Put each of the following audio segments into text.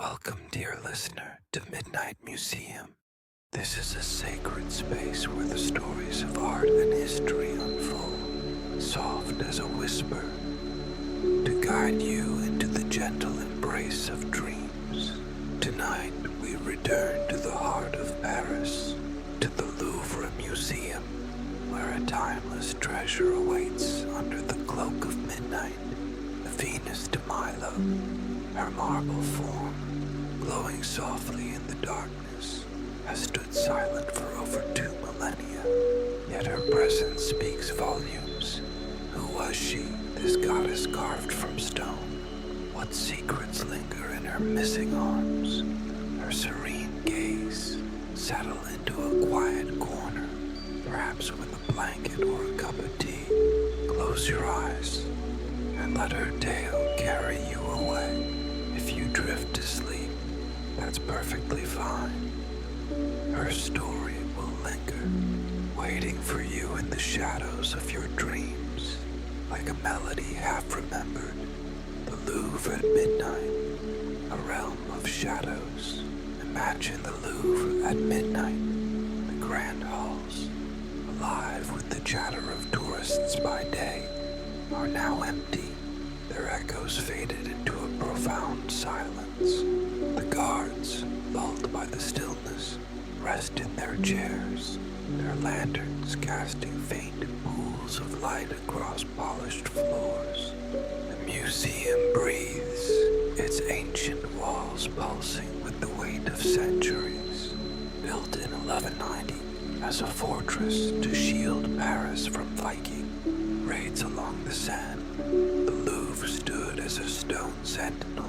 Welcome, dear listener, to Midnight Museum. This is a sacred space where the stories of art and history unfold, soft as a whisper, to guide you into the gentle embrace of dreams. Tonight, we return to the heart of Paris, to the Louvre Museum, where a timeless treasure awaits under the cloak of midnight. The Venus de Milo, her marble form, glowing softly in the darkness, has stood silent for over 2 millennia, yet her presence speaks volumes. Who was she, this goddess carved from stone? What secrets linger in her missing arms? Her serene gaze settle into a quiet corner, perhaps with a blanket or a cup of tea. Close your eyes and let her tale carry you away. If you drift to sleep, that's perfectly fine. Her story will linger, waiting for you in the shadows of your dreams, like a melody half remembered. The Louvre at midnight, a realm of shadows. Imagine the Louvre at midnight, the grand halls, alive with the chatter of tourists by day, are now empty. Their echoes faded into a profound silence. The guards, lulled by the stillness, rest in their chairs, their lanterns casting faint pools of light across polished floors. The museum breathes, its ancient walls pulsing with the weight of centuries. Built in 1190 as a fortress to shield Paris from Viking raids along the Seine, the Louvre stood as a stone sentinel,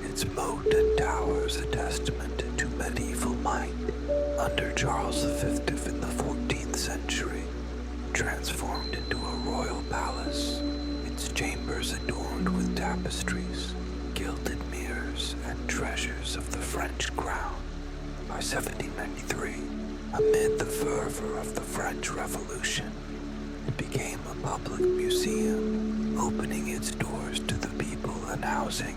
its moat and towers a testament to medieval might. Under Charles V in the 14th century, transformed into a royal palace, its chambers adorned with tapestries, gilded mirrors, and treasures of the French crown. By 1793, amid the fervor of the French Revolution, it became a public museum, opening its doors to the people and housing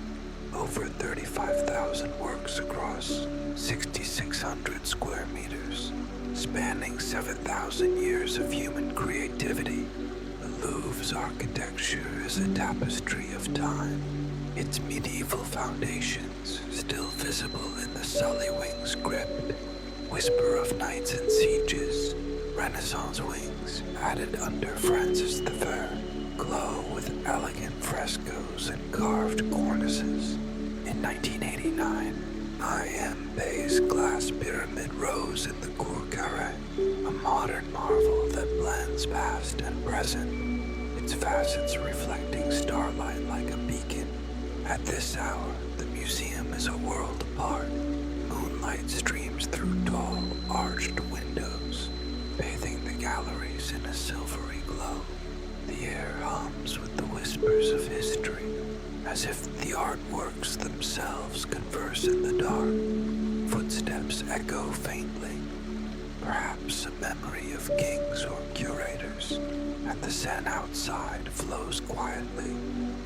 over 35,000 works across 6,600 square meters, spanning 7,000 years of human creativity. The Louvre's architecture is a tapestry of time, its medieval foundations still visible in the Sully Wings crypt, whisper of knights and sieges, Renaissance wings added under Francis I, glow with elegant frescoes and carved cornices. In 1989, I.M. Bay's glass pyramid rose in the Cour Carrée, a modern marvel that blends past and present, its facets reflecting starlight like a beacon. At this hour, the museum is a world apart. Moonlight streams through tall, arched windows, bathing the galleries in a silvery glow. The air hums with the whispers of history, as if the artworks themselves converse in the dark. Footsteps echo faintly, perhaps a memory of kings or curators, and the Seine outside flows quietly,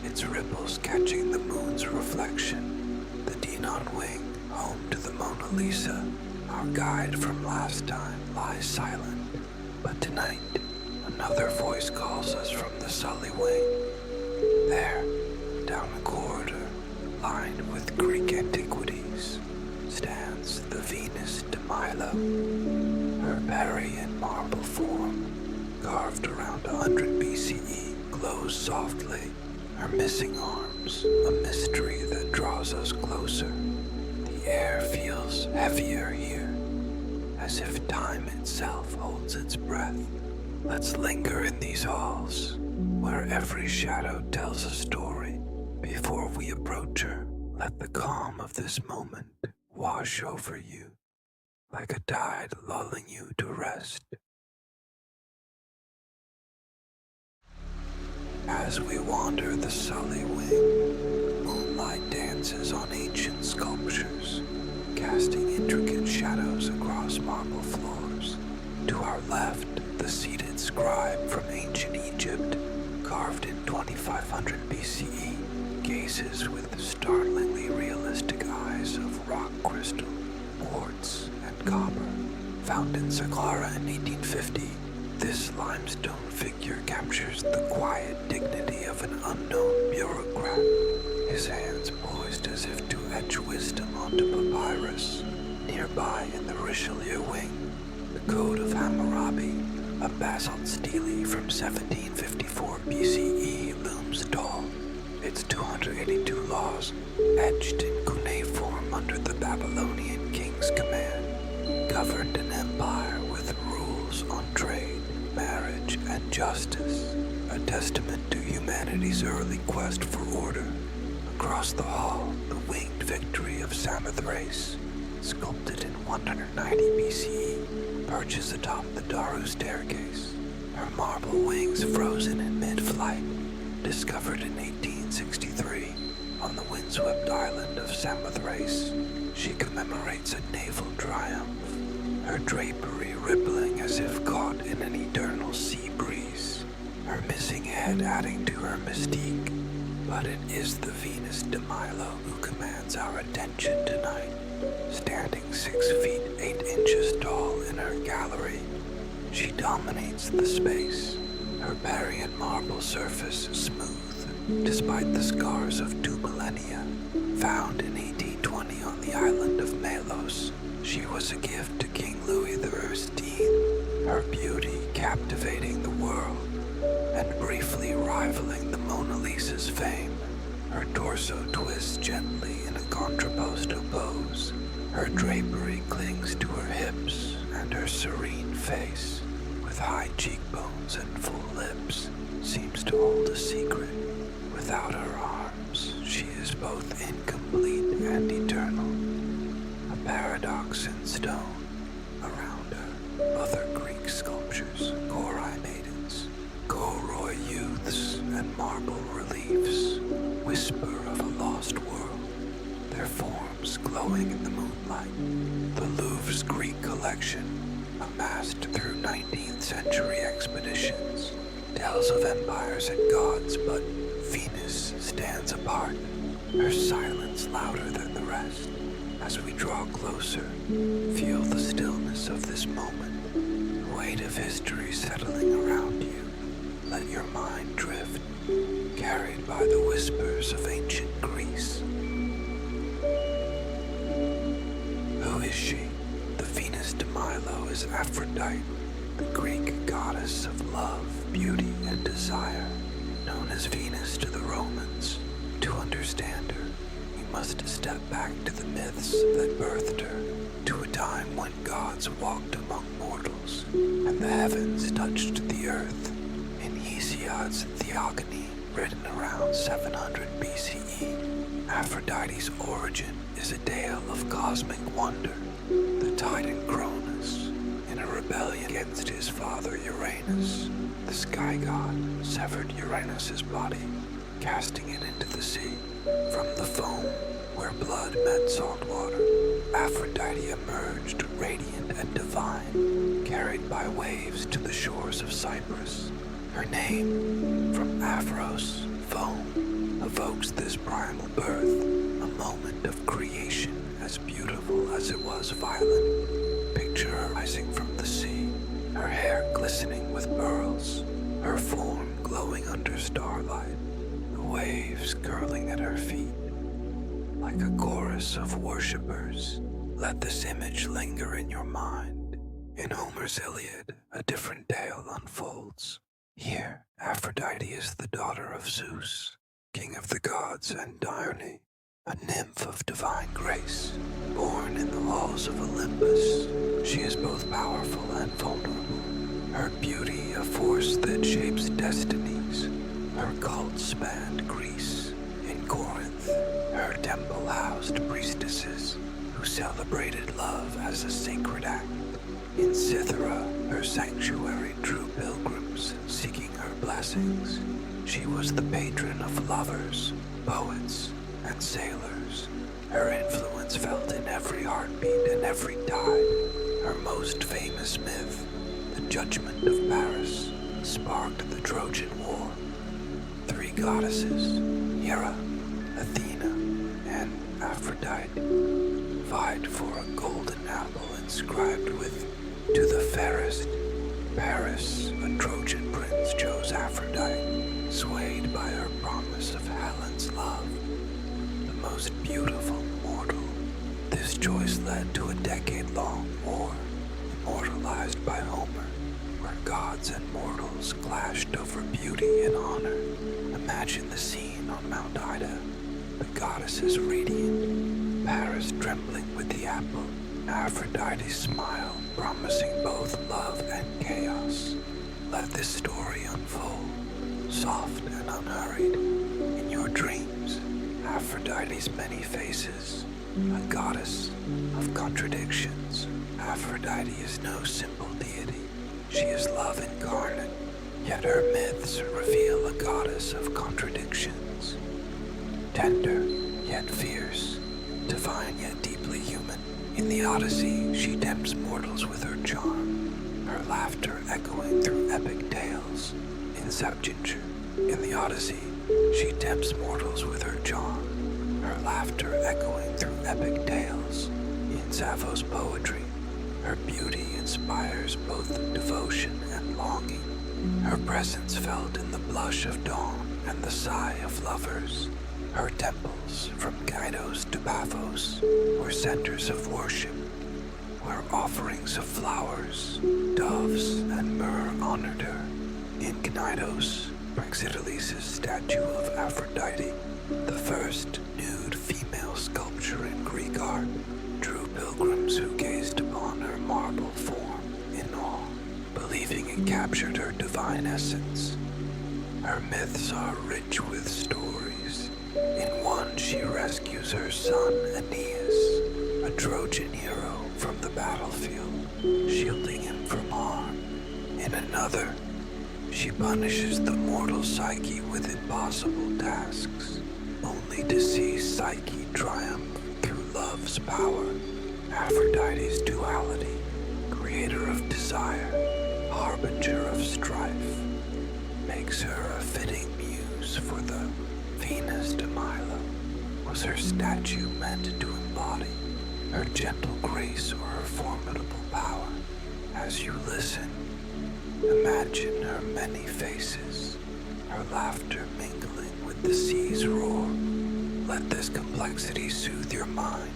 its ripples catching the moon's reflection. The Dinan wing, home to the Mona Lisa, our guide from last time, lies silent. But tonight, another voice calls us from the Sully Wing. There, down a corridor lined with Greek antiquities, stands the Venus de Milo. Her Parian marble form, carved around 100 BCE, glows softly, her missing arms, a mystery that draws us closer. The air feels heavier here, as if time itself holds its breath. Let's linger in these halls, where every shadow tells a story. Before we approach her, let the calm of this moment wash over you, like a tide lulling you to rest. As we wander the Sully Wing, moonlight dances on ancient sculptures, casting intricate shadows across marble floors. To our left, the seated scribe from ancient Egypt, carved in 2500 BCE, gazes with startlingly realistic eyes of and copper. Found in Saqqara in 1850, this limestone figure captures the quiet dignity of an unknown bureaucrat, his hands poised as if to etch wisdom onto papyrus. Nearby in the Richelieu wing, the Code of Hammurabi, a basalt stele from 1754 BCE, looms tall, its 282 laws etched in cuneiform under the Babylonian king's command, governed an empire with rules on trade, marriage, and justice, a testament to humanity's early quest for order. Across the hall, the winged victory of Samothrace, sculpted in 190 BCE, perches atop the Daru staircase, her marble wings frozen in mid-flight. Discovered in 1863 on the windswept island of Samothrace, she commemorates a naval triumph, her drapery rippling as if caught in an eternal sea breeze, her missing head adding to her mystique. But it is the Venus de Milo who commands our attention tonight, standing 6 feet 8 inches tall in her gallery. She dominates the space, her Parian marble surface smooth, despite the scars of 2 millennia. Found in 1820 on the island of Melos, she was a gift to King Louis XIII, her beauty captivating the world and briefly rivaling the Mona Lisa's fame. Her torso twists gently in a contrapposto pose, her drapery clings to her hips, and her serene face, with high cheekbones and full lips, seems to hold a secret. Without her arms, she is both incomplete and eternal, a paradox in stone. Around her, other Greek sculptures, Korai maidens, Koroi youths, and marble reliefs whisper of a lost world, their forms glowing in the moonlight. The Louvre's Greek collection, amassed through 19th century expeditions, tells of empires and gods, but Venus stands apart, her silence louder than the rest. As we draw closer, feel the stillness of this moment, the weight of history settling around you. Let your mind drift, carried by the whispers of ancient Greece. Who is she? The Venus de Milo is Aphrodite, the Greek goddess of love, beauty, and desire, known as Venus to the Romans. To understand her, you must step back to the myths that birthed her, to a time when gods walked among mortals, and the heavens touched the earth. In Hesiod's Theogony, written around 700 BCE, Aphrodite's origin is a tale of cosmic wonder. The titan Cronus, in a rebellion against his father Uranus, the sky god, severed Uranus's body, casting it into the sea. From the foam, where blood met salt water, Aphrodite emerged radiant and divine, carried by waves to the shores of Cyprus. Her name, from Aphros, foam, evokes this primal birth, a moment of creation as beautiful as it was violent. Picture her rising from the sea, her hair glistening with pearls, her form glowing under starlight, the waves curling at her feet. Like a chorus of worshippers, let this image linger in your mind. In Homer's Iliad, a different tale unfolds. Here, Aphrodite is the daughter of Zeus, king of the gods, and Dione, a nymph of divine grace. Born in the halls of Olympus, she is both powerful and vulnerable. Her beauty a force that shapes destinies. Her cult spanned Greece. In Corinth, her temple housed priestesses who celebrated love as a sacred act. In Cythera, her sanctuary drew pilgrims seeking her blessings. She was the patron of lovers, poets, and sailors. Her influence felt in every heartbeat and every tide. Her most famous myth, the Judgment of Paris, sparked the Trojan War. 3 goddesses, Hera, Athena, and Aphrodite, vied for a golden apple inscribed with, "To the fairest." Paris, a Trojan prince, chose Aphrodite, swayed by her promise of Helen's love, the most beautiful mortal. This choice led to a decade-long war, immortalized by Homer, where gods and mortals clashed over beauty and honor. Imagine the scene on Mount Ida, the goddesses radiant, Paris trembling with the apple, Aphrodite's smile promising both love and chaos. Let this story unfold, soft and unhurried. In your dreams, Aphrodite's many faces, a goddess of contradictions. Aphrodite is no simple deity. She is love incarnate, yet her myths reveal a goddess of contradictions. Tender, yet fierce, divine yet deeply human. In the Odyssey, she tempts mortals with her charm, her laughter echoing through epic tales. In Septuagint, in the Odyssey, she tempts mortals with her charm, her laughter echoing through epic tales. In Sappho's poetry, her beauty inspires both devotion and longing, her presence felt in the blush of dawn and the sigh of lovers. Her temples, from Knidos to Paphos, were centers of worship, where offerings of flowers, doves, and myrrh honored her. In Knidos, Praxiteles' statue of Aphrodite, the first nude female sculpture in Greek art, drew pilgrims who gazed upon her marble form in awe, believing it captured her divine essence. Her myths are rich with stories. In one, she rescues her son Aeneas, a Trojan hero, from the battlefield, shielding him from harm. In another, she punishes the mortal Psyche with impossible tasks, only to see Psyche triumph through love's power. Aphrodite's duality, creator of desire, harbinger of strife, makes her a fitting muse for the Venus de Milo. Was her statue meant to embody her gentle grace or her formidable power? As you listen, imagine her many faces, her laughter mingling with the sea's roar. Let this complexity soothe your mind.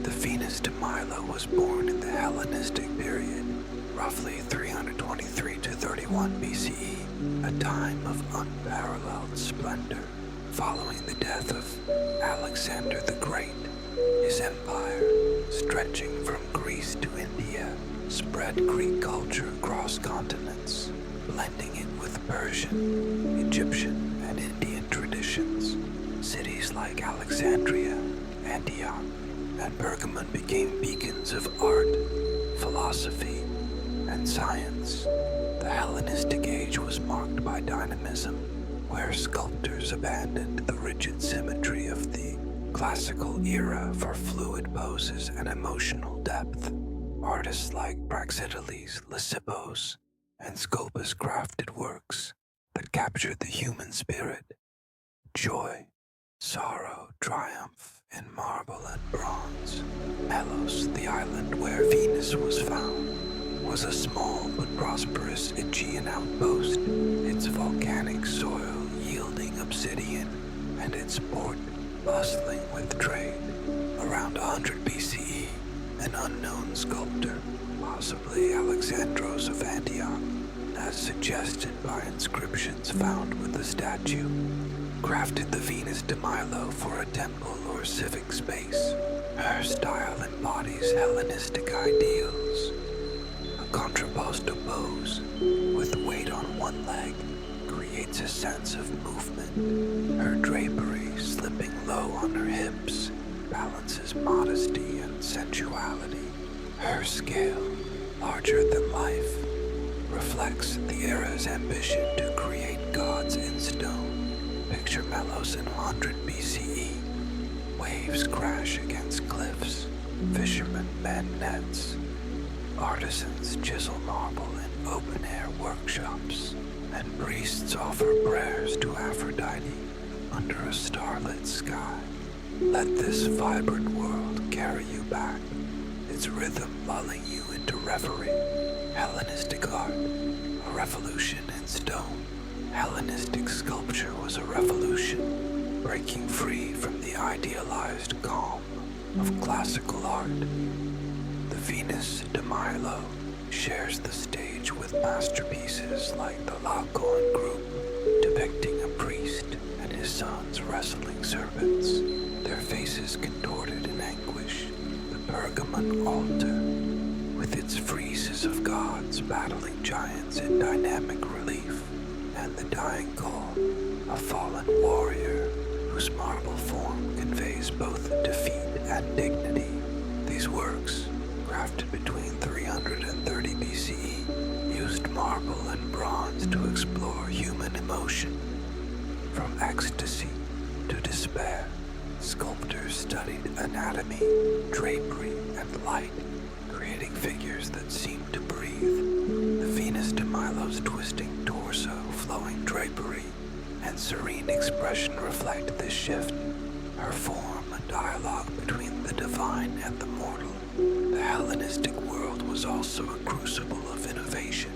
The Venus de Milo was born in the Hellenistic period, roughly 323 to 31 BCE, a time of unparalleled splendor. Following the death of Alexander the Great, his empire, stretching from Greece to India, spread Greek culture across continents, blending it with Persian, Egyptian, and Indian traditions. Cities like Alexandria, Antioch, and Pergamon became beacons of art, philosophy, and science. The Hellenistic age was marked by dynamism, where sculptors abandoned the rigid symmetry of the classical era for fluid poses and emotional depth. Artists like Praxiteles, Lysippos, and Scopas crafted works that captured the human spirit, joy, sorrow, triumph in marble and bronze. Melos, the island where Venus was found, was a small but prosperous Aegean outpost, its volcanic soil yielding obsidian and its port bustling with trade. Around 100 BCE, an unknown sculptor, possibly Alexandros of Antioch, as suggested by inscriptions found with the statue, crafted the Venus de Milo for a temple or civic space. Her style embodies Hellenistic ideals. A contrapposto pose, with weight on one leg, creates a sense of movement. Her drapery, slipping low on her hips, balances modesty and sensuality. Her scale, larger than life, reflects the era's ambition to create gods in stone. Picture Melos in 100 BCE. Waves crash against cliffs. Fishermen mend nets. Artisans chisel marble in open-air workshops. and priests offer prayers to Aphrodite under a starlit sky. Let this vibrant world carry you back, its rhythm lulling you into reverie. Hellenistic art, a revolution in stone. Hellenistic sculpture was a revolution, breaking free from the idealized calm of classical art. The Venus de Milo shares the stage with masterpieces like the Laocoon group, depicting a priest and his sons wrestling serpents, their faces contorted in anguish. The Pergamon altar, with its friezes of gods battling giants in dynamic relief, and the dying call, a fallen warrior whose marble form conveys both defeat and dignity. These works, crafted between 330 BCE, used marble and bronze to explore human emotion. From ecstasy to despair, sculptors studied anatomy, drapery, and light, creating figures that seemed to breathe. The Venus de Milo's twisting torso, flowing drapery, and serene expression reflect this shift. Her form, a dialogue between the divine and the mortal. The Hellenistic world was also a crucible of innovation.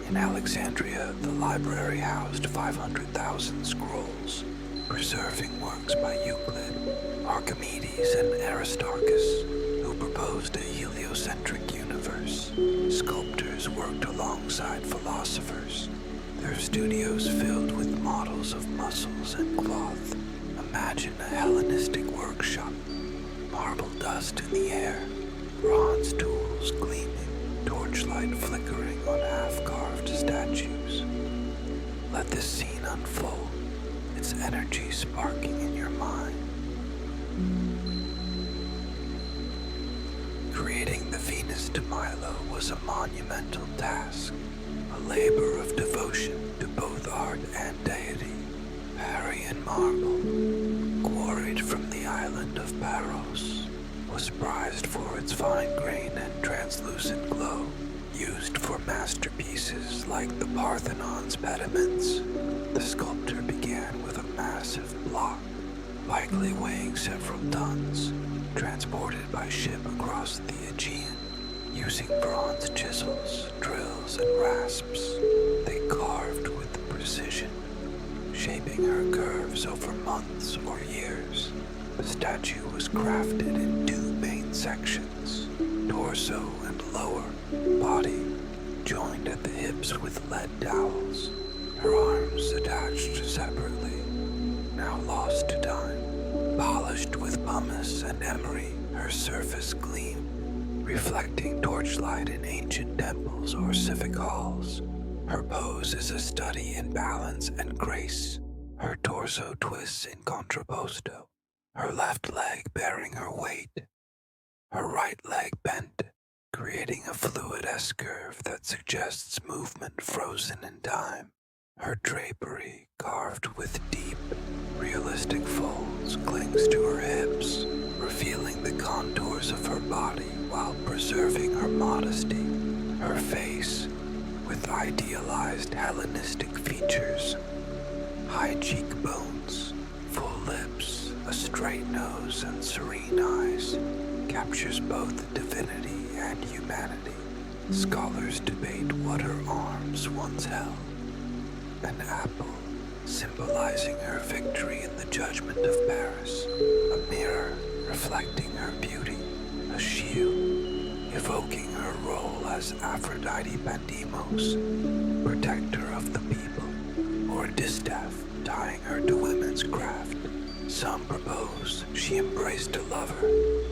In Alexandria, the library housed 500,000 scrolls, preserving works by Euclid, Archimedes, and Aristarchus, who proposed a heliocentric universe. Sculptors worked alongside philosophers, their studios filled with models of muscles and cloth. Imagine a Hellenistic workshop, marble dust in the air, bronze tools gleaming, torchlight flickering on half-carved statues. Let this scene unfold, its energy sparking in your mind. Creating the Venus de Milo was a monumental task, a labor of devotion to both art and deity. Parian marble, quarried from the island of Paros, was prized for its fine grain and translucent glow. Used for masterpieces like the Parthenon's pediments, the sculptor began with a massive block, likely weighing several tons, transported by ship across the Aegean. Using bronze chisels, drills, and rasps, they carved with precision, shaping her curves over months or years. The statue was crafted in two main sections, torso and lower body, joined at the hips with lead dowels, her arms attached separately, now lost to time. Polished with pumice and emery, her surface gleamed, reflecting torchlight in ancient temples or civic halls. Her pose is a study in balance and grace, her torso twists in contrapposto, her left leg bearing her weight, her right leg bent, creating a fluid S-curve that suggests movement frozen in time. Her drapery, carved with deep, realistic folds, clings to her hips, revealing the contours of her body while preserving her modesty. Her face, with idealized Hellenistic features, high cheekbones, full lips, a straight nose, and serene eyes, captures both divinity and humanity. Scholars debate what her arms once held. An apple, symbolizing her victory in the judgment of Paris, a mirror reflecting her beauty, a shield evoking her role as Aphrodite Pandemos, protector of the people, or a distaff tying her to women's craft. Some propose she embraced a lover,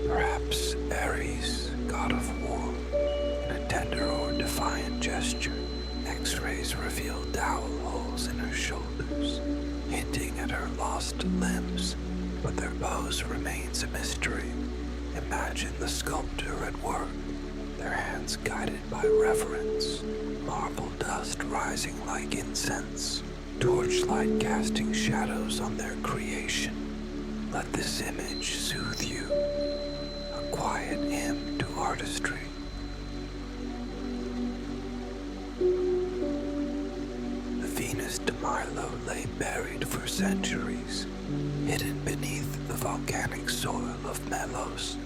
perhaps Ares, god of war, in a tender or defiant gesture. X-rays reveal dowel holes in her shoulders, hinting at her lost limbs, but their pose remains a mystery. Imagine the sculptor at work, their hands guided by reverence, marble dust rising like incense, torchlight casting shadows on their creation. Let this image soothe you, a quiet hymn to artistry. The de Milo lay buried for centuries, hidden beneath the volcanic soil of Melos.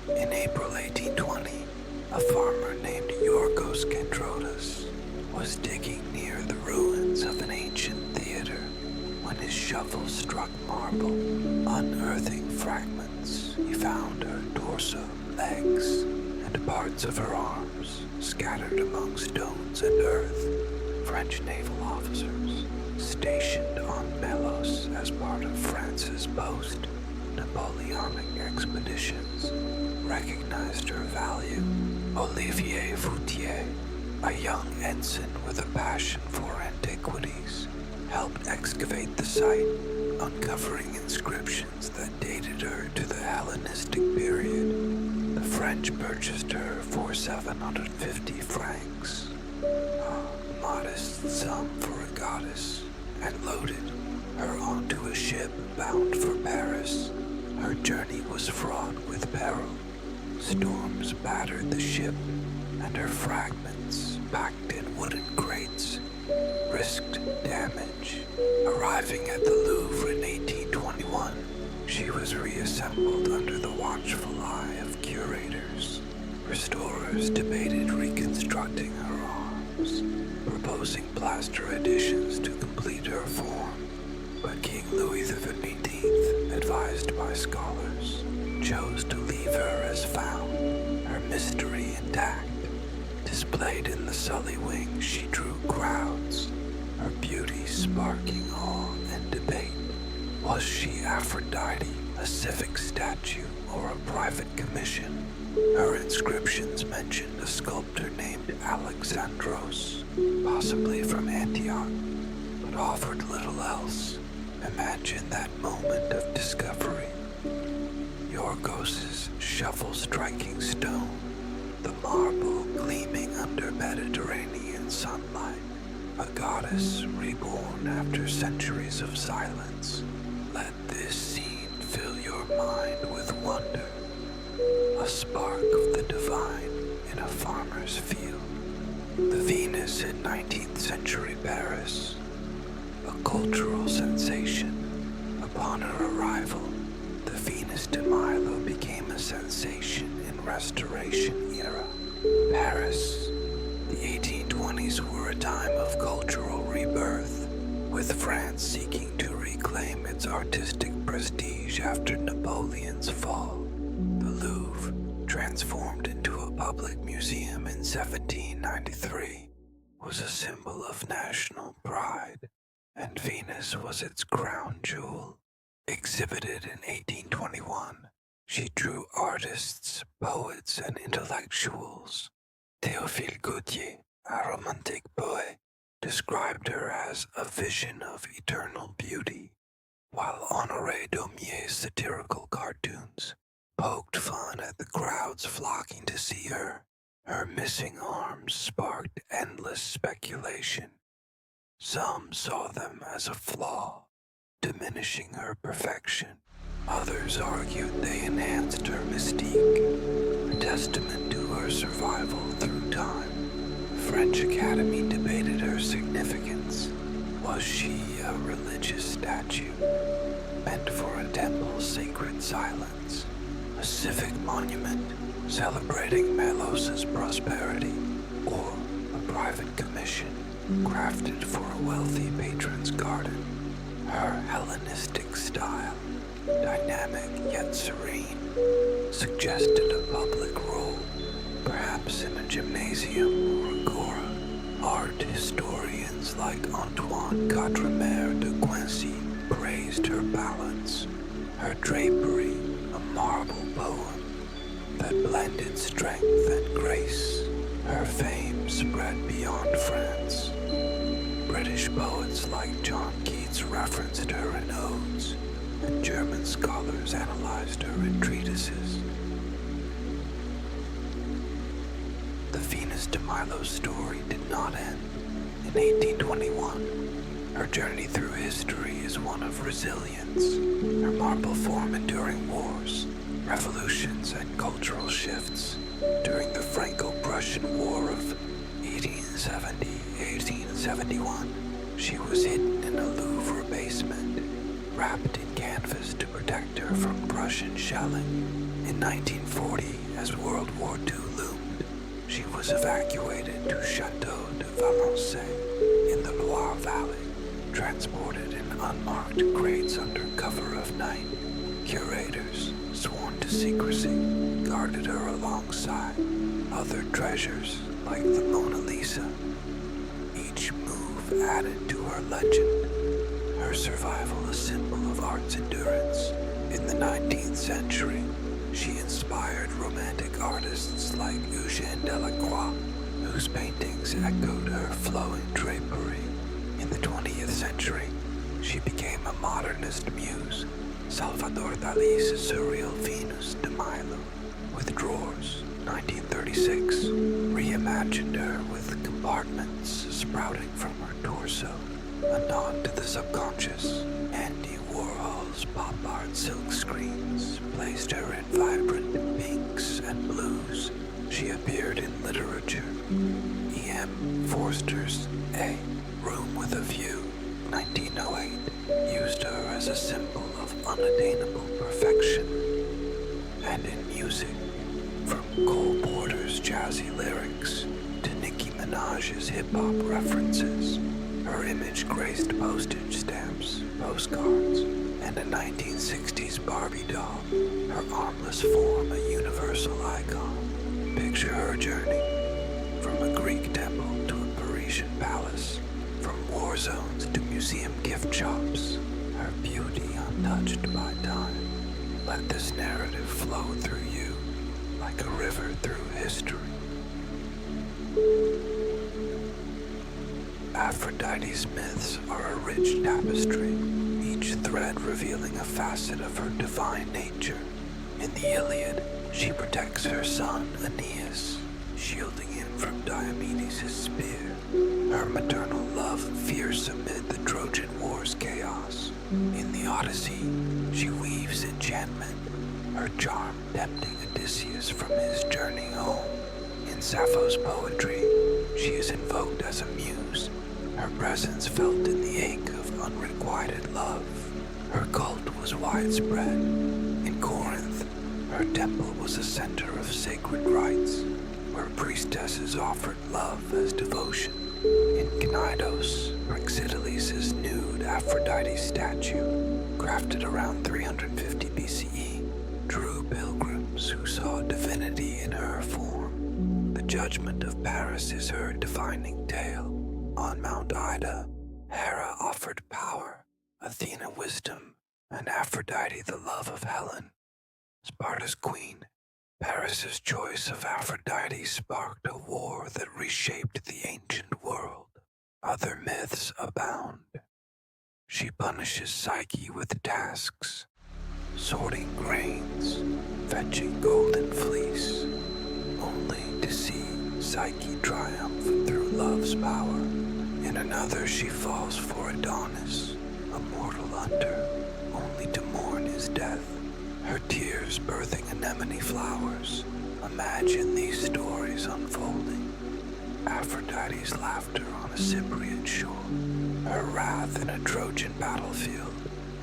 In April 1820, a farmer named Yorgos Kandrotas was digging near the ruins of an ancient theater when his shovel struck marble, unearthing fragments. He found her torso, legs, and parts of her arms scattered among stones and earth. French naval officers stationed on Melos as part of France's post-Napoleonic expeditions recognized her value. Olivier Foutier, a young ensign with a passion for antiquities, helped excavate the site, uncovering inscriptions that dated her to the Hellenistic period. The French purchased her for 750 francs, a modest sum for a goddess, and loaded her onto a ship bound for Paris. Her journey was fraught with peril. Storms battered the ship, and her fragments, packed in wooden crates, risked damage. Arriving at the Louvre in 1821, she was reassembled under the watchful eye of curators. Restorers debated reconstructing her arms, proposing plaster additions to complete her form, but King Louis XVIII, advised by scholars, chose to leave her as found, her mystery intact. Displayed in the Sully Wing, she drew crowds, her beauty sparking awe and debate. Was she Aphrodite, a civic statue, or a private commission? Her inscriptions mentioned a sculptor named Alexandros, possibly from Antioch, but offered little else. Imagine that moment of discovery. Yorgos's shovel-striking stone, the marble gleaming under Mediterranean sunlight, a goddess reborn after centuries of silence. Let this scene fill your mind with wonder, a spark of the divine in a farmer's field. The Venus in 19th century Paris, a cultural sensation. Upon her arrival, the Venus de Milo became a sensation in Restoration era Paris. The 1820s were a time of cultural rebirth, with France seeking to reclaim its artistic prestige after Napoleon's fall. The Louvre, transformed into a public museum in 1793, was a symbol of national pride, and Venus was its crown jewel. Exhibited in 1821, she drew artists, poets, and intellectuals. Théophile Gautier, a romantic poet, described her as a vision of eternal beauty, while Honoré Daumier's satirical cartoons poked fun at the crowds flocking to see her. Her missing arms sparked endless speculation. Some saw them as a flaw, diminishing her perfection. Others argued they enhanced her mystique, a testament to her survival through time. The French Academy debated her significance. Was she a religious statue, meant for a temple's sacred silence, a civic monument celebrating Melos's prosperity, or a private commission crafted for a wealthy patron's garden? Her Hellenistic style, dynamic yet serene, suggested a public role, perhaps in a gymnasium or agora. Art historians like Antoine Quatremer de Quincy praised her balance, her drapery, a marble poem that blended strength and grace. Her fame spread beyond France. British poets like John Keats referenced her in odes, and German scholars analyzed her in treatises. The Venus de Milo story did not end in 1821. Her journey through history is one of resilience, her marble form enduring wars, revolutions, and cultural shifts. During the Franco-Prussian War of 1870-1871, She was hidden in a Louvre basement, wrapped in canvas to protect her from Prussian shelling. In 1940, as World War II loomed, she was evacuated to Chateau de Valençay in the Loire Valley, transported in unmarked crates under cover of night. Curators, sworn to secrecy, guarded her alongside other treasures like the Mona Lisa. Each move added to her legend, her survival a symbol of art's endurance. In the 19th century, she inspired romantic artists like Eugène Delacroix, whose paintings echoed her flowing drapery. In the 20th century, she became a modernist muse. Salvador Dali's surreal Venus de Milo, with drawers, 1936, reimagined her with compartments sprouting from her torso, a nod to the subconscious. Andy Warhol's pop art silk screens placed her in vibrant pinks and blues. She appeared in literature. E.M. Forster's A Room with a View, 1908, used her as a symbol of unattainable perfection. And in music, from Cole Porter's jazzy lyrics to Nicki Minaj's hip-hop references, her image graced postage stamps, postcards, and a 1960s Barbie doll, her armless form a universal icon. Picture her journey, from a Greek temple to a Parisian palace, from war zones to museum gift shops, her beauty untouched by time. Let this narrative flow through you like a river through history. Aphrodite's myths are a rich tapestry, each thread revealing a facet of her divine nature. In the Iliad, she protects her son Aeneas, shielding him from Diomedes' spear. Her maternal love fierce amid the Trojan War's chaos. In the Odyssey, she weaves enchantment, her charm tempting Odysseus from his journey home. In Sappho's poetry, she is invoked as a muse, her presence felt in the ache of unrequited love. Her cult was widespread. In Corinth, her temple was a center of sacred rites, where priestesses offered love as devotion. In Cnidus, Praxiteles' nude Aphrodite statue, crafted around 350 BCE, drew pilgrims who saw divinity in her form. The Judgment of Paris is her defining tale. On Mount Ida, Hera offered power, Athena wisdom, and Aphrodite the love of Helen. Sparta's queen, Paris' choice of Aphrodite sparked a war that reshaped the ancient world. Other myths abound. She punishes Psyche with tasks, sorting grains, fetching golden fleece, only to see Psyche triumph through love's power. In another, she falls for Adonis, a mortal hunter, only to mourn his death. Her tears birthing anemone flowers. Imagine these stories unfolding. Aphrodite's laughter on a Cyprian shore, her wrath in a Trojan battlefield,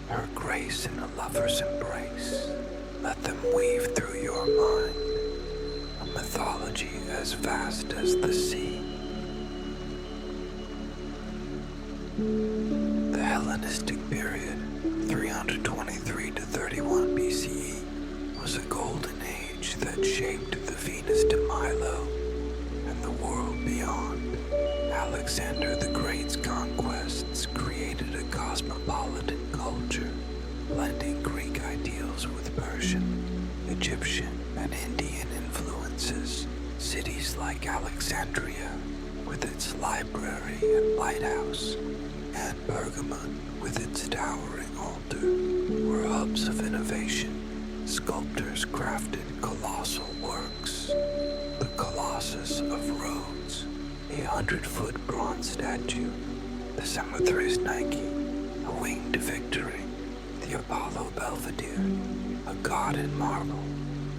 her grace in a lover's embrace. Let them weave through your mind a mythology as vast as the sea. The Hellenistic period, 323 to 31 BCE, was a golden age that shaped the Venus de Milo and the world beyond. Alexander the Great's conquests created a cosmopolitan culture, blending Greek ideals with Persian, Egyptian, and Indian influences. Cities like Alexandria, with its library and lighthouse, and Pergamon, with its towering altar, were hubs of innovation. Sculptors crafted colossal works. The Colossus of Rhodes, a 100-foot bronze statue. The Samothrace Nike, a winged victory. The Apollo Belvedere, a god in marble.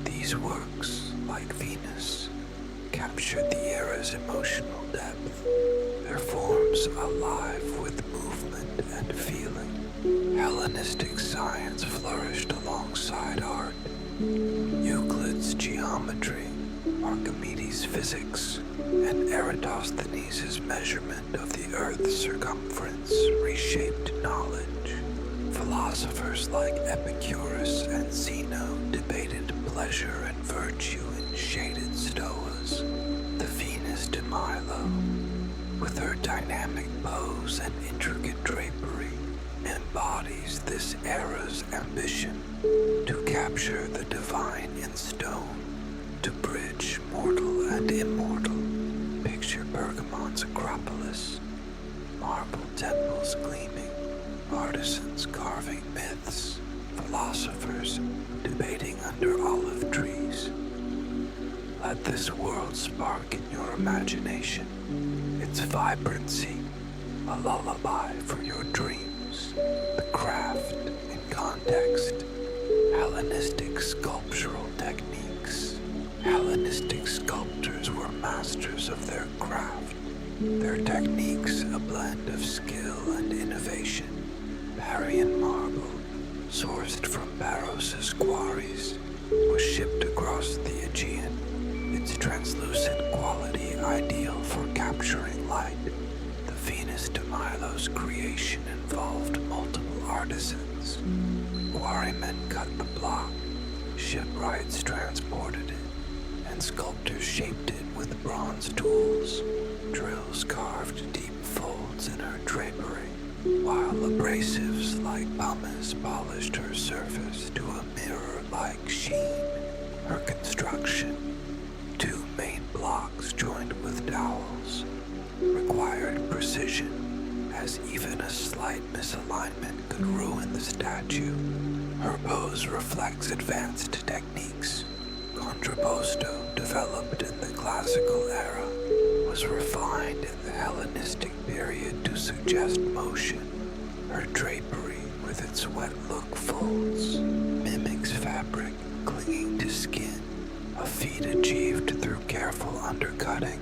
These works, like Venus, captured the era's emotional depth, their forms alive with Hellenistic science flourished alongside art. Euclid's geometry, Archimedes' physics, and Eratosthenes' measurement of the Earth's circumference reshaped knowledge. Philosophers like Epicurus and Zeno debated pleasure and virtue in shaded stoas. The Venus de Milo, with her dynamic pose and intricate drapery, embodies this era's ambition to capture the divine in stone, to bridge mortal and immortal. Picture Pergamon's Acropolis, marble temples gleaming, artisans carving myths, philosophers debating under olive trees. Let this world spark in your imagination, its vibrancy, a lullaby for your dreams. The craft in context, Hellenistic sculptural techniques. Hellenistic sculptors were masters of their craft, their techniques a blend of skill and innovation. Parian marble, sourced from Baros's quarries, was shipped across the Aegean, its translucent quality ideal for capturing light. The Venus de Milo's creation involved multiple artisans. Quarrymen cut the block, shipwrights transported it, and sculptors shaped it with bronze tools. Drills carved deep folds in her drapery, while abrasives like pumice polished her surface to a mirror-like sheen. Her construction, two main blocks joined with dowels, required precision, as even a slight misalignment could ruin the statue. Her pose reflects advanced techniques. Contrapposto, developed in the classical era, was refined in the Hellenistic period to suggest motion. Her drapery, with its wet-look folds, mimics fabric clinging to skin, a feat achieved through careful undercutting.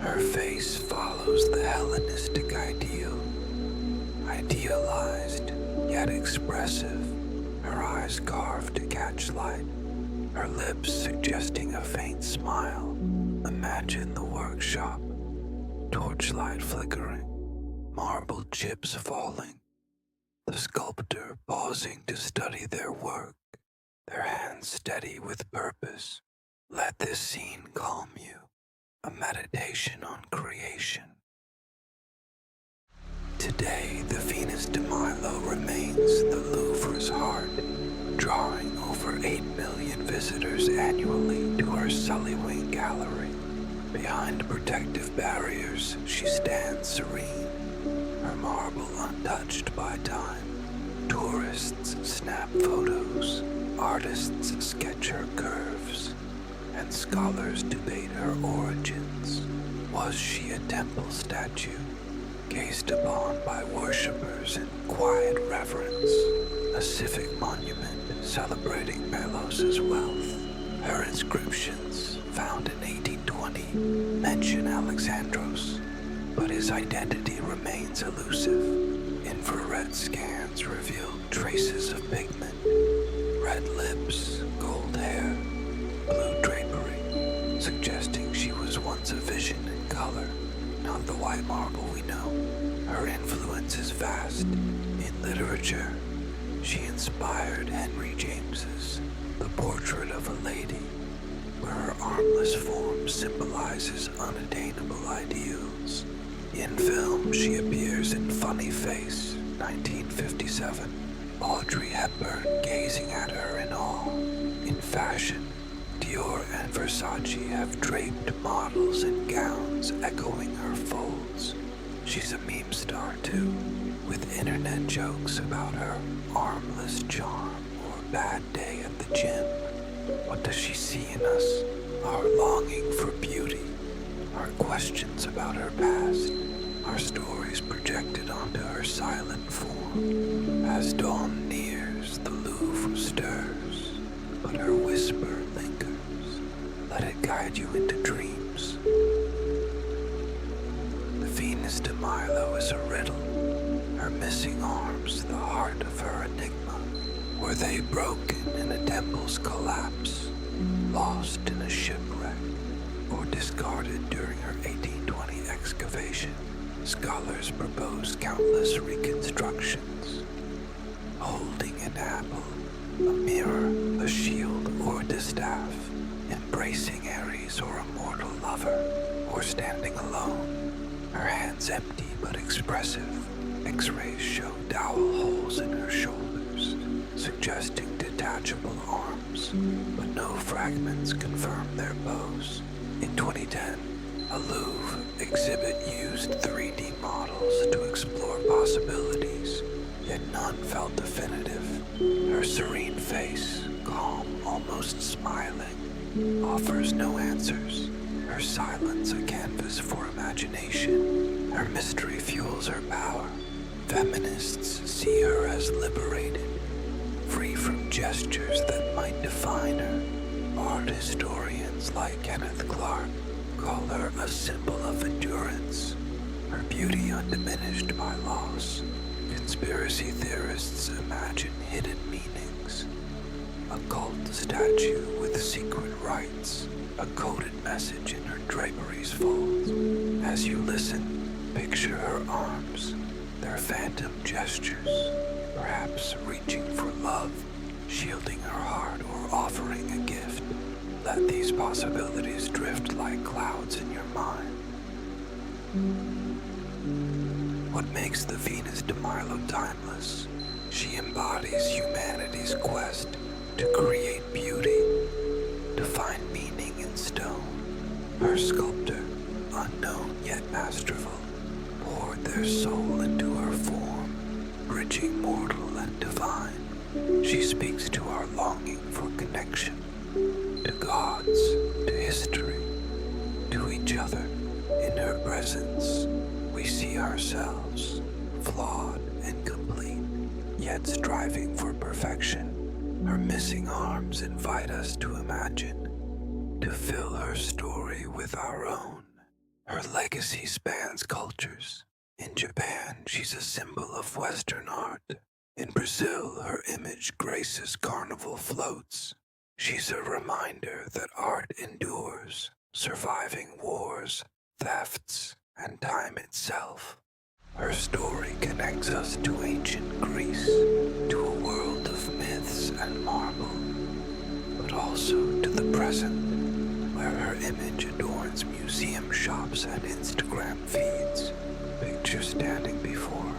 Her face follows the Hellenistic ideal, idealized yet expressive, her eyes carved to catch light, her lips suggesting a faint smile. Imagine the workshop, torchlight flickering, marble chips falling, the sculptor pausing to study their work, their hands steady with purpose. Let this scene calm you, a meditation on creation. Today, the Venus de Milo remains the Louvre's heart, drawing over 8 million visitors annually to her Sullywing Gallery. Behind protective barriers, she stands serene, her marble untouched by time. Tourists snap photos, artists sketch her curves, and scholars debate her origins. Was she a temple statue, gazed upon by worshippers in quiet reverence? A civic monument celebrating Belos's wealth? Her inscriptions, found in 1820, mention Alexandros, but his identity remains elusive. Infrared scans reveal traces of pigment, red lips, gold hair, blue drapery, suggesting she was once a vision in color, not the white marble we know. Her influence is vast. In literature, she inspired Henry James's The Portrait of a Lady, where her armless form symbolizes unattainable ideals. In film, she appears in Funny Face, 1957, Audrey Hepburn gazing at her in awe. In fashion, Dior and Versace have draped models in gowns echoing her folds. She's a meme star too, with internet jokes about her armless charm or bad day at the gym. What does she see in us? Our longing for beauty, our questions about her past, our stories projected onto her silent form. As dawn nears, the Louvre stirs, but her whisper lingers. Let it guide you into dreams. The Venus de Milo is a riddle, her mystery missing arms the heart of her enigma? Were they broken in a temple's collapse, lost in a shipwreck, or discarded during her 1820 excavation? Scholars propose countless reconstructions. Holding an apple, a mirror, a shield, or a distaff, embracing Ares or a mortal lover, or standing alone, her hands empty but expressive. X-rays show dowel holes in her shoulders, suggesting detachable arms, but no fragments confirm their pose. In 2010, a Louvre exhibit used 3D models to explore possibilities, yet none felt definitive. Her serene face, calm, almost smiling, offers no answers. Her silence a canvas for imagination. Her mystery fuels her power. Feminists see her as liberated, free from gestures that might define her. Art historians like Kenneth Clark call her a symbol of endurance, her beauty undiminished by loss. Conspiracy theorists imagine hidden meanings, a cult statue with secret rites, a coded message in her drapery's folds. As you listen, picture her arms, their phantom gestures, perhaps reaching for love, shielding her heart, or offering a gift. Let these possibilities drift like clouds in your mind. What makes the Venus de Milo timeless? She embodies humanity's quest to create beauty, to find meaning in stone. Her sculptor, unknown yet masterful, poured their soul into her form, bridging mortal and divine. She speaks to our longing for connection, to gods, to history, to each other. In her presence, we see ourselves, flawed and complete, yet striving for perfection. Her missing arms invite us to imagine, to fill her story with our own. Her legacy spans cultures. In Japan, she's a symbol of Western art. In Brazil, her image graces carnival floats. She's a reminder that art endures, surviving wars, thefts, and time itself. Her story connects us to ancient Greece, to a world of myths and marble, but also to the present, where her image adorns museum shops and Instagram feeds. Picture standing before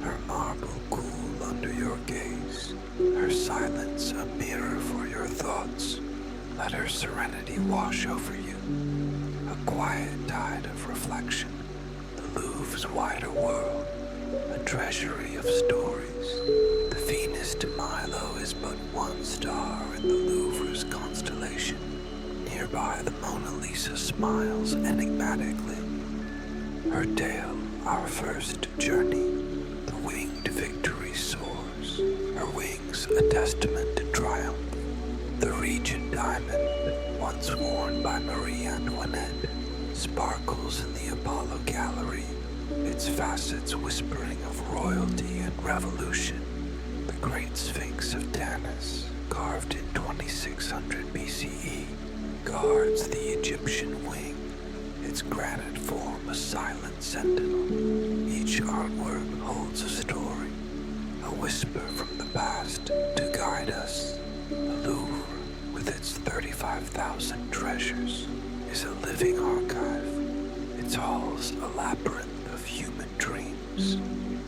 her marble cool under your gaze, her silence a mirror for your thoughts. Let her serenity wash over you, a quiet tide of reflection. The Louvre's wider world, a treasury of stories. The Venus de Milo is but one star in the Louvre's constellation. Nearby, the Mona Lisa smiles enigmatically. Her tale, our first journey, the winged victory soars. Her wings, a testament to triumph. The Regent diamond, once worn by Marie Antoinette, sparkles in the Apollo Gallery, its facets whispering of royalty and revolution. The Great Sphinx of Tanis, carved in 2600 BCE, guards the Egyptian wing, its granite form a silent sentinel. Each artwork holds a story, a whisper from the past to guide us. The Louvre, with its 35,000 treasures, is a living archive, its halls a labyrinth of human dreams.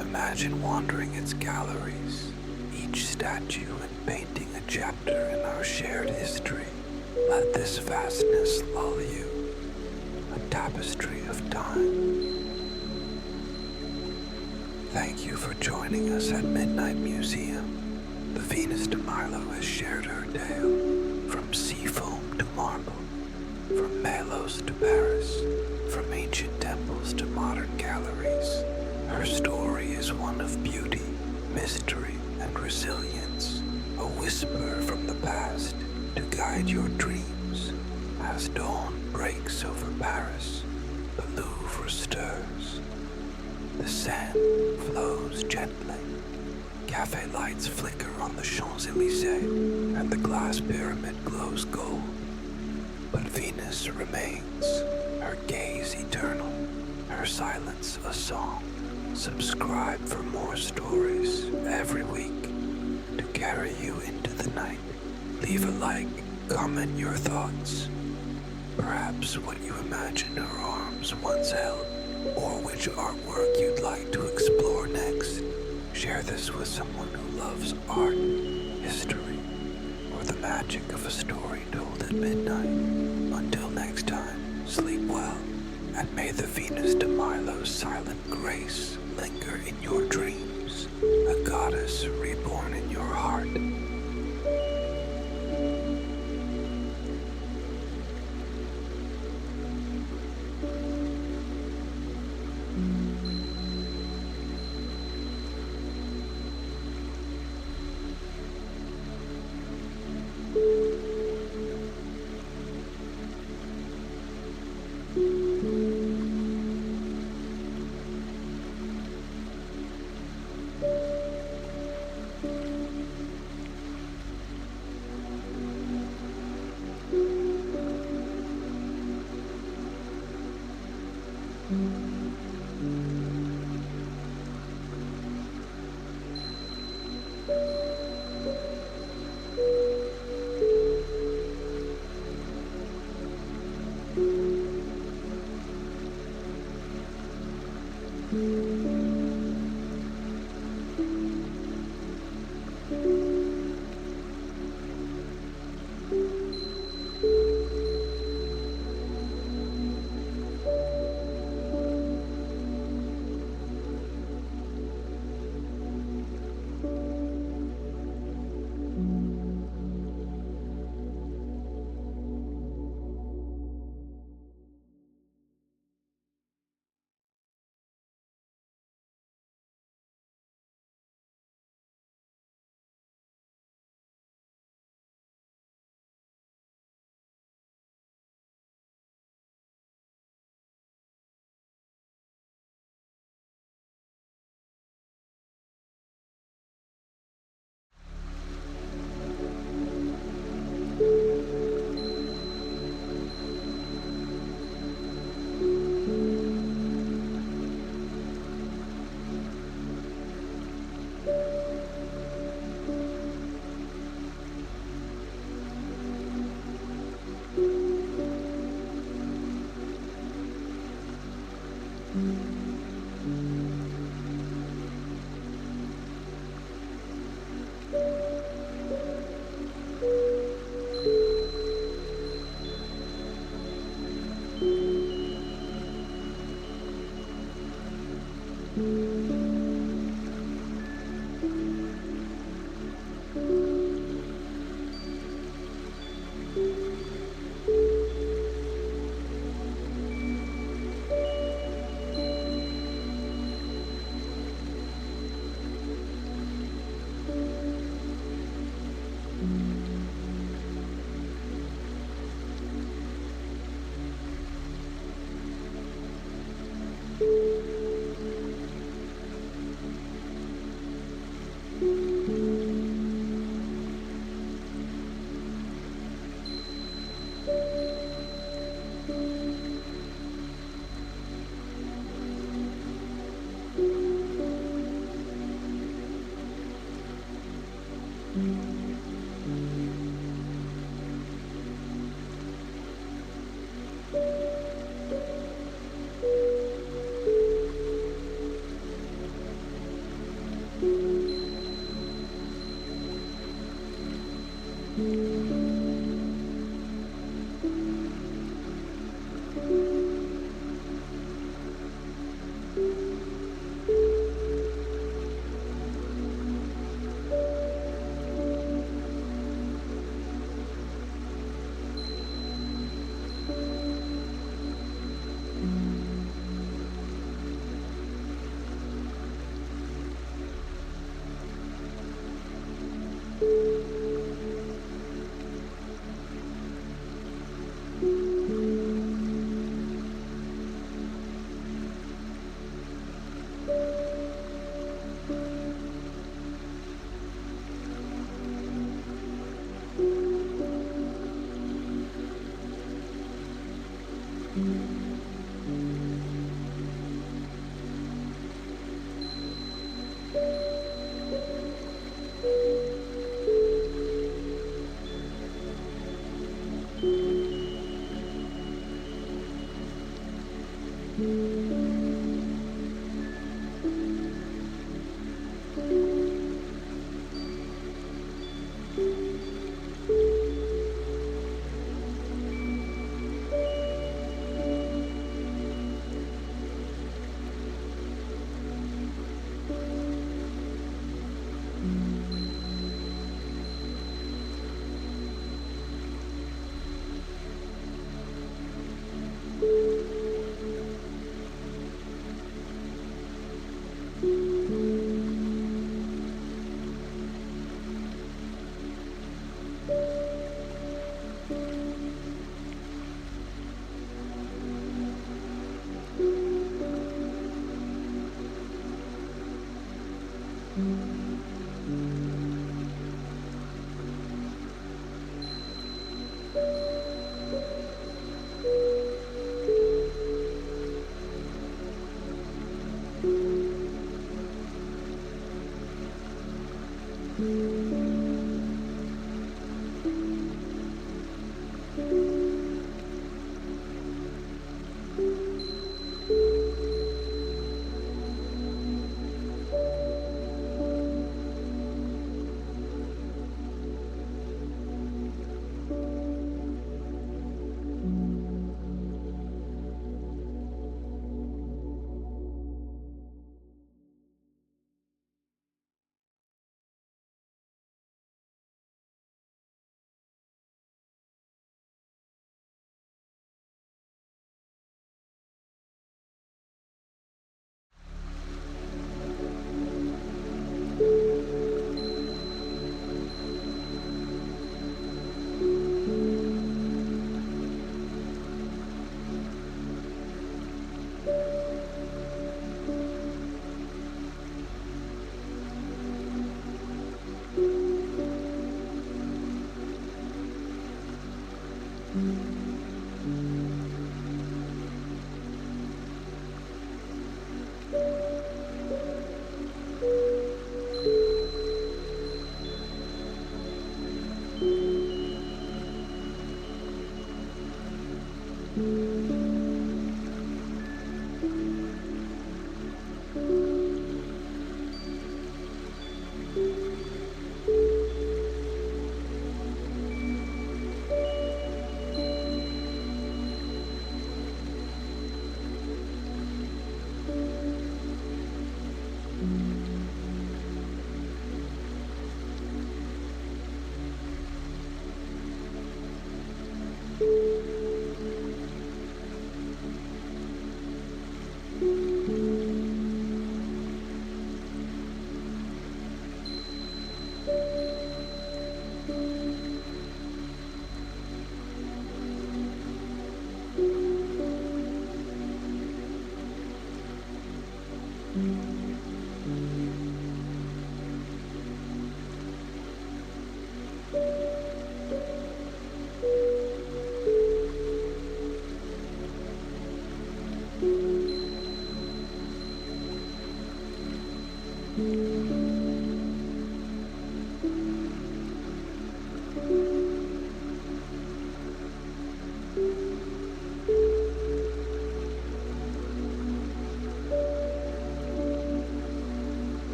Imagine wandering its galleries, each statue and painting a chapter in our shared history. Let this vastness lull you, a tapestry of time. Thank you for joining us at Midnight Museum. The Venus de Milo has shared her tale, from sea foam to marble, from Melos to Paris, from ancient temples to modern galleries. Her story is one of beauty, mystery, and resilience, a whisper from the past to guide your dreams. As dawn breaks over Paris, the Louvre stirs. The sand flows gently. Cafe lights flicker on the Champs-Élysées, and the glass pyramid glows gold. But Venus remains, her gaze eternal, her silence a song. Subscribe for more stories every week to carry you into the night. Leave a like, comment your thoughts. Perhaps what you imagine her arms once held, or which artwork you'd like to explore next. Share this with someone who loves art, history, or the magic of a story told at midnight. Until next time, sleep well, and may the Venus de Milo's silent grace linger in your dreams, a goddess reborn in your heart.